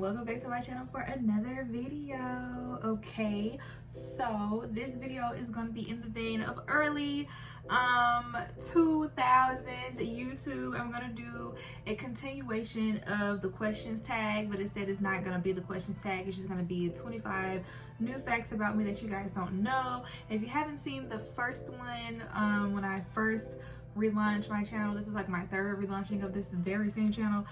welcome back to my channel for another video. Okay, so this video is going to be in the vein of early 2000s YouTube. I'm going to do a continuation of the questions tag, but instead it's not going to be the questions tag. It's just going to be 25 new facts about me that you guys don't know. If you haven't seen the first one, when I first relaunched my channel, this is like my third relaunching of this very same channel.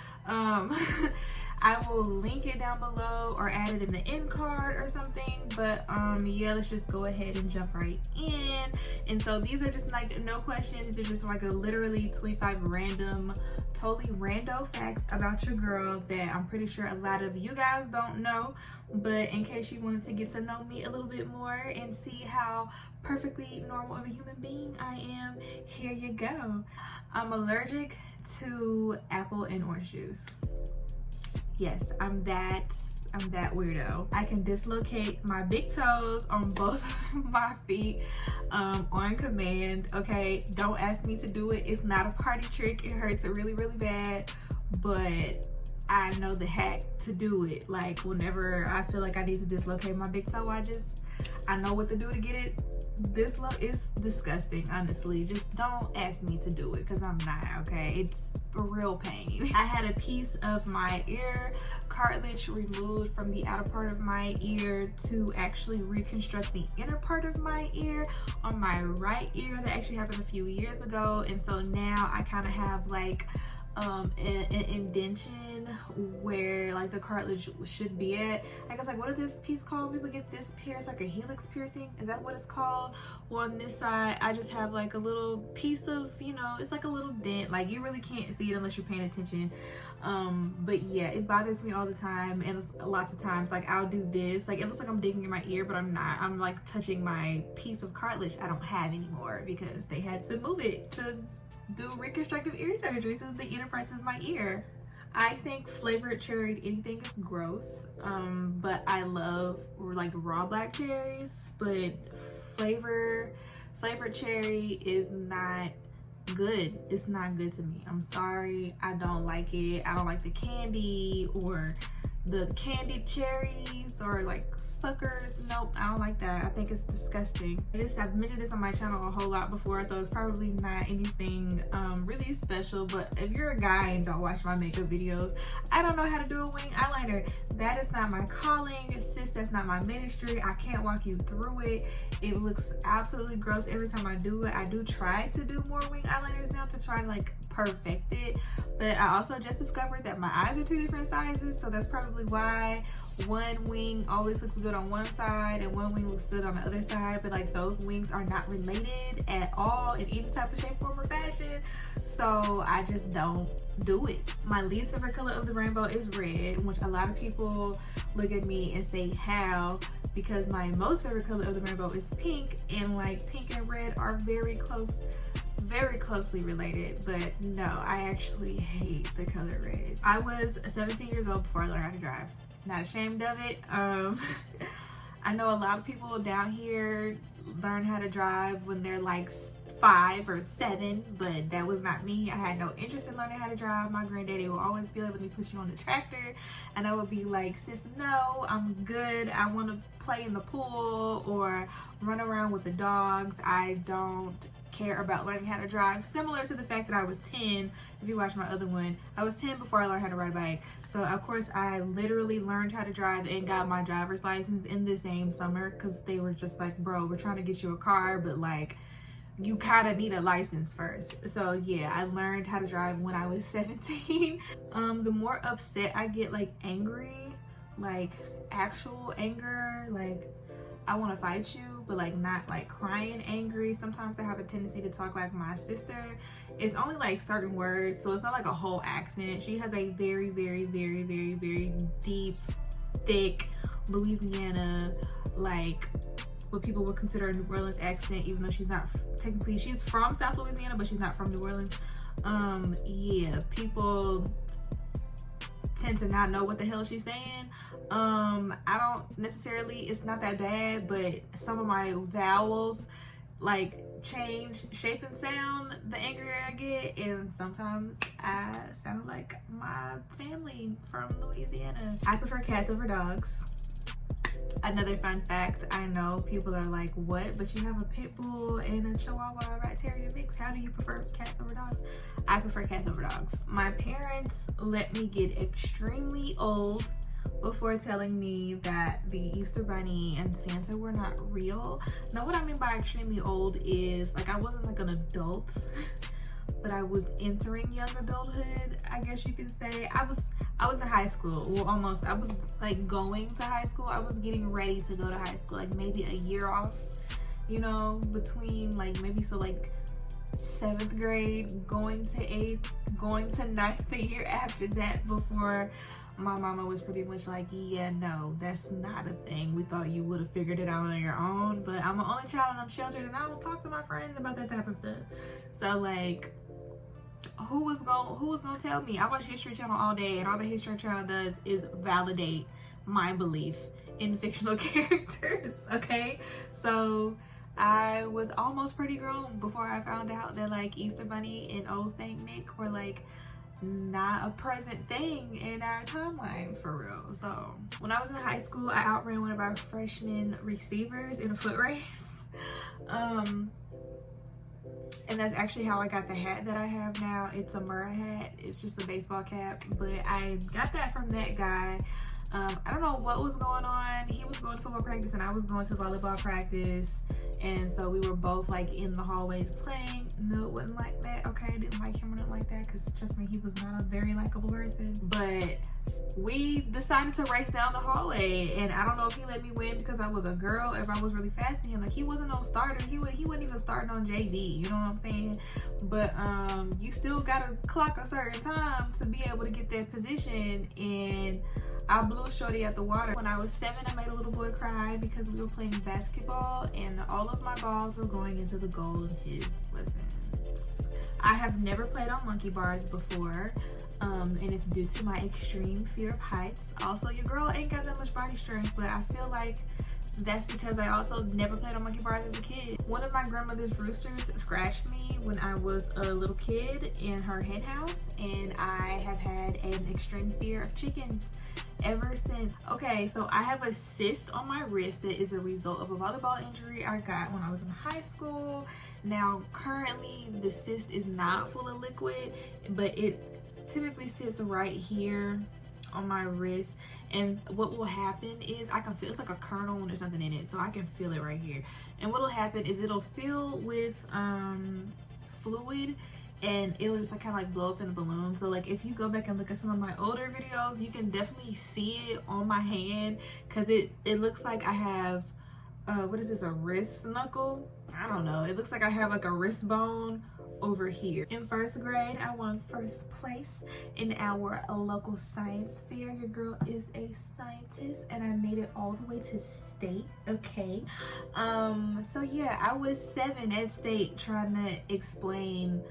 I will link it down below or add it in the end card or something, but yeah, let's just go ahead and jump right in. And so these are just like no questions, they're just like a literally 25 random, totally rando facts about your girl that I'm pretty sure a lot of you guys don't know, but in case you wanted to get to know me a little bit more and see how perfectly normal of a human being I am, here you go. I'm allergic to apple and orange juice. Yes, I'm that weirdo. I can dislocate my big toes on both my feet on command. Okay, don't ask me to do it. It's not a party trick. It hurts really bad, but I know the hack to do it. Like whenever I feel like I need to dislocate my big toe, I know what to do to get it. This look is disgusting, honestly. Just don't ask me to do it because I'm not, okay? It's a real pain. I had a piece of my ear cartilage removed from the outer part of my ear to actually reconstruct the inner part of my ear on my right ear. That actually happened a few years ago, and so now I kind of have like an indentation where like the cartilage should be at. I guess like, what is this piece called? People get this pierced, like a helix piercing, is that what it's called? Well, on this side I just have like a little piece of, you know, it's like a little dent. Like you really can't see it unless you're paying attention. But yeah, it bothers me all the time, and lots of times like I'll do this, like it looks like I'm digging in my ear, but I'm not. I'm like touching my piece of cartilage I don't have anymore because they had to move it to do reconstructive ear surgery to the inner parts of my ear. I think flavored cherry anything is gross, but I love like raw black cherries, but flavored cherry is not good. It's not good to me. I'm sorry, I don't like it. I don't like the candy or the candied cherries or like suckers. Nope, I don't like that. I think it's disgusting. I've mentioned this on my channel a whole lot before, so it's probably not anything really special, but if you're a guy and don't watch my makeup videos, I don't know how to do a wing eyeliner. That is not my calling, sis. That's not my ministry. I can't walk you through it. It looks absolutely gross every time I do it. I do try to do more wing eyeliners now to try to like perfect it, but I also just discovered that my eyes are two different sizes, so that's probably why one wing always looks good on one side and one wing looks good on the other side, but like those wings are not related at all in any type of shape, form, or fashion, so I just don't do it. My least favorite color of the rainbow is red, which a lot of people look at me and say how, because my most favorite color of the rainbow is pink, and like pink and red are very closely related, but no, I actually hate the color red. I was 17 years old before I learned how to drive. Not ashamed of it. I know a lot of people down here learn how to drive when they're like 5 or 7, but that was not me. I had no interest in learning how to drive. My granddaddy would always be like, let me put you on the tractor, and I would be like, sis, no, I'm good. I want to play in the pool or run around with the dogs. I don't care about learning how to drive. Similar to the fact that I was 10, if you watch my other one, I was 10 before I learned how to ride a bike. So of course I literally learned how to drive and got my driver's license in the same summer, because they were just like, bro, we're trying to get you a car, but like you kind of need a license first. So yeah, I learned how to drive when I was 17. The more upset I get, like angry, like actual anger, like I want to fight you, but like not like crying angry. Sometimes I have a tendency to talk like my sister. It's only like certain words, so it's not like a whole accent. She has a very deep, thick Louisiana, like what people would consider a New Orleans accent, even though she's not technically, she's from South Louisiana, but she's not from New Orleans. Yeah, people tend to not know what the hell she's saying. I don't necessarily, it's not that bad, but some of my vowels like change shape and sound the angrier I get, and sometimes I sound like my family from Louisiana. I prefer cats over dogs. Another fun fact, I know people are like, what? But you have a pit bull and a Chihuahua Rat Terrier mix. How do you prefer cats over dogs? I prefer cats over dogs. My parents let me get extremely old before telling me that the Easter Bunny and Santa were not real. Now, what I mean by extremely old is, like, I wasn't like an adult, but I was entering young adulthood, I guess you can say. I was in high school, well, almost. I was like going to high school. I was getting ready to go to high school, like maybe a year off, you know, between like maybe so like 7th grade, going to 8th, going to 9th the year after that, before my mama was pretty much like, yeah, no, that's not a thing. We thought you would have figured it out on your own, but I'm an only child and I'm sheltered and I don't talk to my friends about that type of stuff. So like, who was gonna tell me? I watch History Channel all day, and all the History Channel does is validate my belief in fictional characters, okay? So I was almost pretty grown before I found out that like Easter Bunny and Old Saint Nick were like not a present thing in our timeline for real. So when I was in high school, I outran one of our freshman receivers in a foot race. And that's actually how I got the hat that I have now. It's a Murrah hat. It's just a baseball cap, but I got that from that guy. I don't know what was going on. He was going to football practice and I was going to volleyball practice. And so we were both like in the hallways playing. No, it wasn't like that. Okay, I didn't like him or nothing like that, because trust me, he was not a very likable person. But we decided to race down the hallway, and I don't know if he let me win because I was a girl, if I was really fast to him. Like, he wasn't no starter. He wasn't even starting on JV, you know what I'm saying? But you still gotta clock a certain time to be able to get that position, and I blew shorty at the water. When I was 7, I made a little boy cry because we were playing basketball and all of my balls were going into the goal and his wasn't. I have never played on monkey bars before, and it's due to my extreme fear of heights. Also, your girl ain't got that much body strength, but I feel like that's because I also never played on monkey bars as a kid. One of my grandmother's roosters scratched me when I was a little kid in her hen house, and I have had an extreme fear of chickens ever since. Okay, so I have a cyst on my wrist that is a result of a volleyball injury I got when I was in high school. Now, currently, the cyst is not full of liquid, but it typically sits right here on my wrist. And what will happen is I can feel, it's like a kernel when there's nothing in it, so I can feel it right here. And what will happen is it'll fill with fluid, and it'll just like kind of like blow up in a balloon. So like if you go back and look at some of my older videos, you can definitely see it on my hand, because it looks like I have what is this, a wrist knuckle? I don't know. It looks like I have like a wrist bone over here. In 1st grade, I won 1st place in our local science fair. Your girl is a scientist, and I made it all the way to state. Okay, so yeah, I was 7 at state trying to explain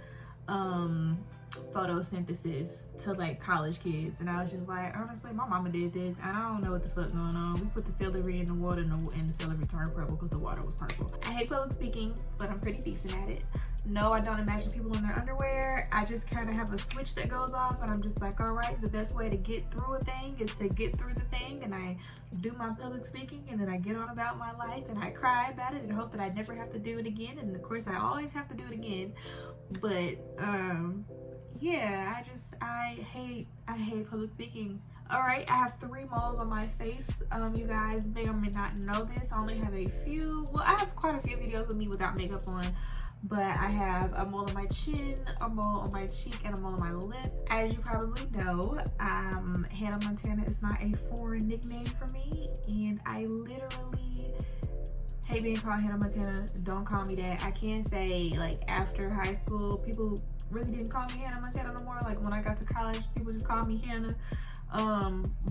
photosynthesis to like college kids, and I was just like, honestly, my mama did this and I don't know what the fuck going on. We put the celery in the water and the celery turned purple because the water was purple. I hate public speaking, but I'm pretty decent at it. No, I don't imagine people in their underwear. I just kind of have a switch that goes off, and I'm just like, all right, the best way to get through a thing is to get through the thing. And I do my public speaking, and then I get on about my life, and I cry about it and hope that I never have to do it again. And of course, I always have to do it again. But yeah, I hate public speaking. All right, I have 3 moles on my face. You guys may or may not know this. I only have a few. Well, I have quite a few videos of me without makeup on. But I have a mole on my chin, a mole on my cheek, and a mole on my lip. As you probably know, Hannah Montana is not a foreign nickname for me, and I literally hate being called Hannah Montana. Don't call me that. I can say, like, after high school, people really didn't call me Hannah Montana no more. Like, when I got to college, people just called me Hannah.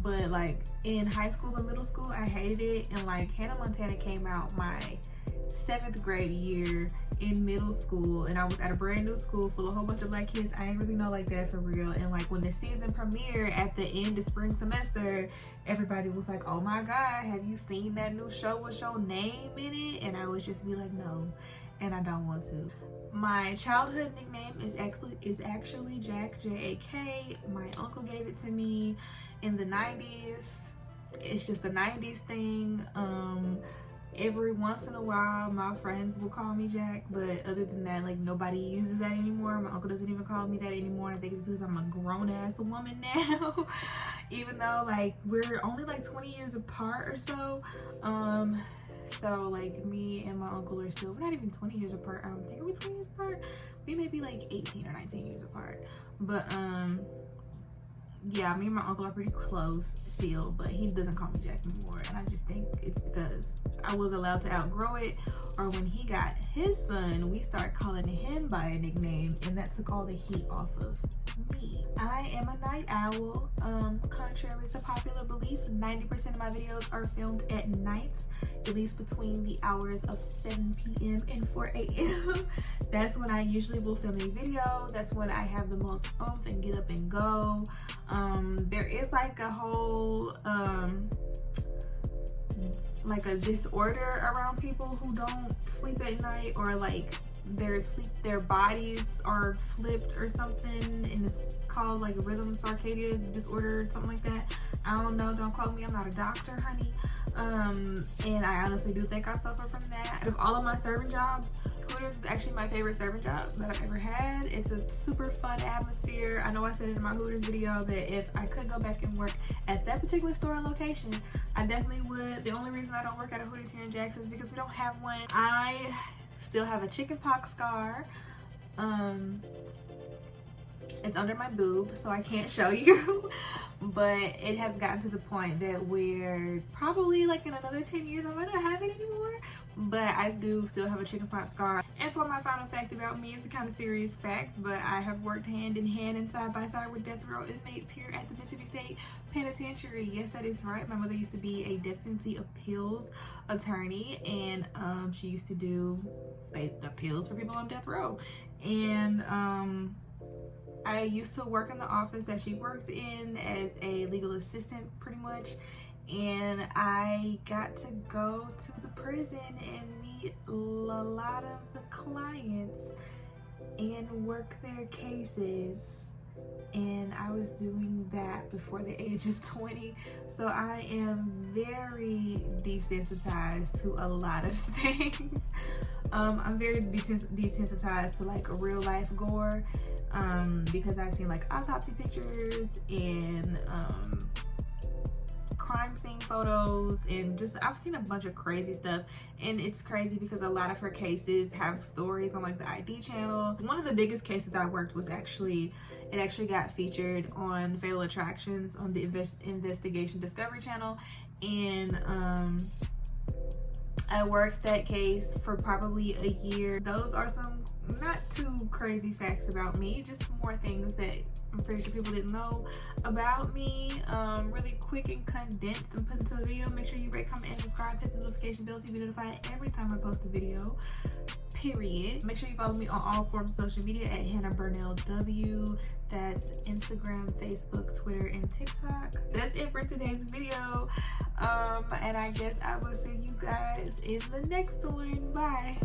But like in high school and middle school, I hated it. And like Hannah Montana came out my 7th grade year in middle school, and I was at a brand new school full of a whole bunch of black kids I ain't really know like that for real. And like when the season premiered at the end of spring semester, everybody was like, oh my god, have you seen that new show with your name in it? And I would just be like, no. and I don't want to. My childhood nickname is actually Jack, J-A-K. My uncle gave it to me in the 90s. It's just a 90s thing. Every once in a while my friends will call me Jack, but other than that, like, nobody uses that anymore. My uncle doesn't even call me that anymore. I think it's because I'm a grown-ass woman now. Even though, like, we're only like 20 years apart or so. So like, me and my uncle are still, we're not even 20 years apart. I don't think, are we 20 years apart? We may be like 18 or 19 years apart. But yeah, me and my uncle are pretty close still, but he doesn't call me Jack anymore. And I just think it's because I was allowed to outgrow it, or when he got his son, we started calling him by a nickname, and that took all the heat off of me. I am a night owl. Contrary to popular belief, 90% of my videos are filmed at night, at least between the hours of 7 p.m. and 4 a.m. That's when I usually will film a video. That's when I have the most oomph and get up and go. There is like a whole like a disorder around people who don't sleep at night, or like their bodies are flipped or something, and it's called like rhythm circadian disorder, something like that. I don't know, don't quote me, I'm not a doctor, honey. And I honestly do think I suffer from that. Out of all of my serving jobs, Hooters is actually my favorite serving job that I've ever had. It's a super fun atmosphere. I know I said in my Hooters video that if I could go back and work at that particular store and location, I definitely would. The only reason I don't work at a Hooters here in Jackson is because we don't have one. I still have a chickenpox scar. It's under my boob, so I can't show you. But it has gotten to the point that we're probably like in another 10 years I might not have it anymore, but I do still have a chickenpox scar. And for my final fact about me, it's a kind of serious fact, but I have worked hand in hand and side by side with death row inmates here at the Mississippi State Penitentiary. Yes, that is right. My mother used to be a death penalty appeals attorney, and she used to do appeals for people on death row. And I used to work in the office that she worked in as a legal assistant, pretty much, and I got to go to the prison and meet a lot of the clients and work their cases, and I was doing that before the age of 20, so I am very desensitized to a lot of things. I'm very desensitized to like real life gore, because I've seen like autopsy pictures and crime scene photos, and just I've seen a bunch of crazy stuff. And it's crazy because a lot of her cases have stories on like the ID channel. One of the biggest cases I worked was actually got featured on Fatal Attractions on the Investigation Discovery channel, and I worked that case for probably a year. Those are some not too crazy facts about me, just more things that I'm pretty sure people didn't know about me. Really quick and condensed and put into a video. Make sure you rate, comment, and subscribe. Hit the notification bell so you be notified every time I post a video. Period. Make sure you follow me on all forms of social media at Hannah Burnell W. That's Instagram, Facebook, Twitter, and TikTok. That's it for today's video. And I guess I will see you guys in the next one. Bye.